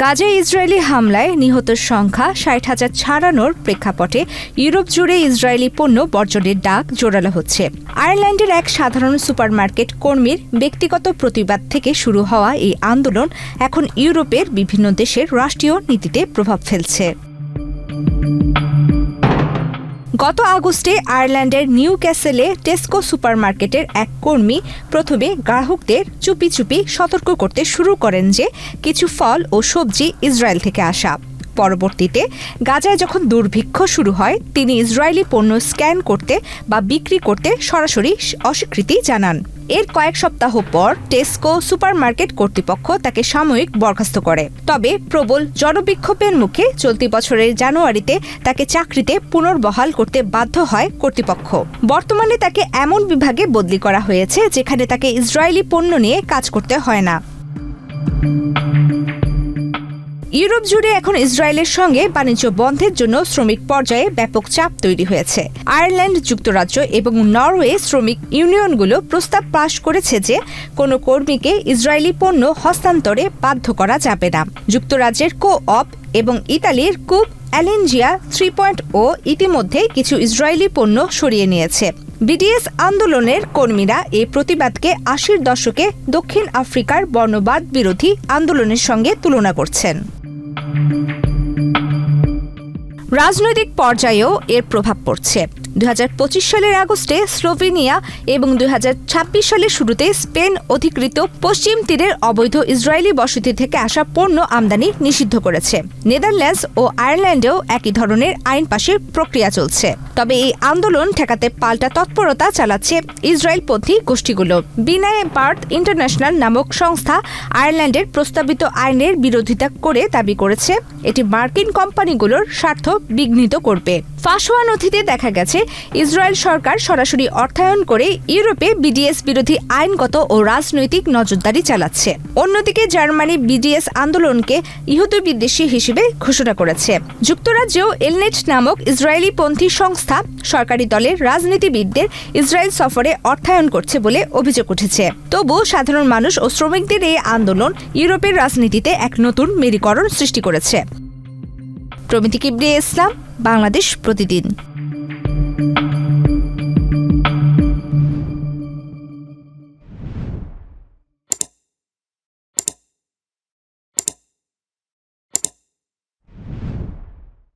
গাজায় ইসরায়েলি হামলায় নিহতের সংখ্যা ৬০,০০০ ছাড়ানোর প্রেক্ষাপটে ইউরোপ জুড়ে ইসরায়েলি পণ্য বর্জনের ডাক জোরালো হচ্ছে। আয়ারল্যান্ডের এক সাধারণ সুপারমার্কেট কর্মীর ব্যক্তিগত প্রতিবাদ থেকে শুরু হওয়া এই আন্দোলন এখন ইউরোপের বিভিন্ন দেশের রাষ্ট্রীয় নীতিতে প্রভাব ফেলছে। গত আগস্টে আয়ারল্যান্ডের নিউ ক্যাসেলে টেসকো সুপারমার্কেটের এক কর্মী প্রথমে গ্রাহকদের চুপি চুপি সতর্ক করতে শুরু করেন যে কিছু ফল ও সবজি ইসরায়েল থেকে আসা। পরবর্তীতে গাজায় যখন দুর্ভিক্ষ শুরু হয়, তিনি ইসরায়েলি পণ্য স্ক্যান করতে বা বিক্রি করতে সরাসরি অস্বীকৃতি জানান। এর কয়েক সপ্তাহ পর টেসকো সুপারমার্কেট কর্তৃপক্ষ তাকে সাময়িক বরখাস্ত করে। তবে প্রবল জনবিক্ষোভের মুখে চলতি বছরের জানুয়ারিতে তাকে চাকরিতে পুনর্বহাল করতে বাধ্য হয় কর্তৃপক্ষ। বর্তমানে তাকে এমন বিভাগে বদলি করা হয়েছে যেখানে তাকে ইসরায়েলি পণ্য নিয়ে কাজ করতে হয় না। ইউরোপ জুড়ে এখন ইসরায়েলের সঙ্গে বাণিজ্য বন্ধের জন্য শ্রমিক পর্যায়ে ব্যাপক চাপ তৈরি হয়েছে। আয়ারল্যান্ড, যুক্তরাজ্য এবং নরওয়ে শ্রমিক ইউনিয়নগুলো প্রস্তাব পাশ করেছে যে কোনো কর্মীকে ইসরায়েলি পণ্য হস্তান্তরে বাধ্য করা যাবে না। যুক্তরাজ্যের কো-অপ এবং ইতালির কুপ অ্যালেনজিয়া 3.0 ইতিমধ্যে কিছু ইসরায়েলি পণ্য সরিয়ে নিয়েছে। বিডিএস আন্দোলনের কর্মীরা এই প্রতিবাদকে ৮০-র দশকে দক্ষিণ আফ্রিকার বর্ণবাদ বিরোধী আন্দোলনের সঙ্গে তুলনা করছেন। রাজনৈতিক পর্যায়েও এর প্রভাব পড়ছে। ২০২৫ সালের আগস্টে স্লোভেনিয়া এবং ২০২৬ সালের শুরুতে স্পেন অধিকৃত পশ্চিম তীরের অবৈধ ইসরায়েলি বসতি থেকে আসা পণ্য আমদানি নিষিদ্ধ করেছে। নেদারল্যান্ডস ও আয়ারল্যান্ডেও একই ধরনের আইন পাশের প্রক্রিয়া চলছে। তবে এই আন্দোলন ঠেকাতে পাল্টা তৎপরতা চালাচ্ছে ইসরায়েলপন্থী গোষ্ঠীগুলো। বিনায়ে বার্থ ইন্টারন্যাশনাল নামক সংস্থা আয়ারল্যান্ডের প্রস্তাবিত আইনের বিরোধিতা করে দাবি করেছে এটি মার্কিন কোম্পানিগুলোর স্বার্থ বিঘ্নিত করবে। ফাঁস হওয়া নথিতে দেখা গেছে ইসরায়েল সরকার সরাসরি অর্থায়ন করে ইউরোপে বিডিএস বিরোধী আইনগত ও রাজনৈতিক নজরদারি চালাচ্ছে। অন্যদিকে জার্মানি বিডিএস আন্দোলনকে ইহুদি বিদ্বেষী হিসেবে ঘোষণা করেছে। যুক্তরাজ্যেও এলনেট নামক ইসরায়েলিপন্থী সংস্থা সরকারি দলের রাজনীতিবিদদের ইসরায়েল সফরে অর্থায়ন করছে বলে অভিযোগ উঠেছে। তবু সাধারণ মানুষ ও শ্রমিকদের এই আন্দোলন ইউরোপের রাজনীতিতে এক নতুন মেরুকরণ সৃষ্টি করেছে। প্রমিতি কিবরিয়া ইসলাম, বাংলাদেশ প্রতিদিন।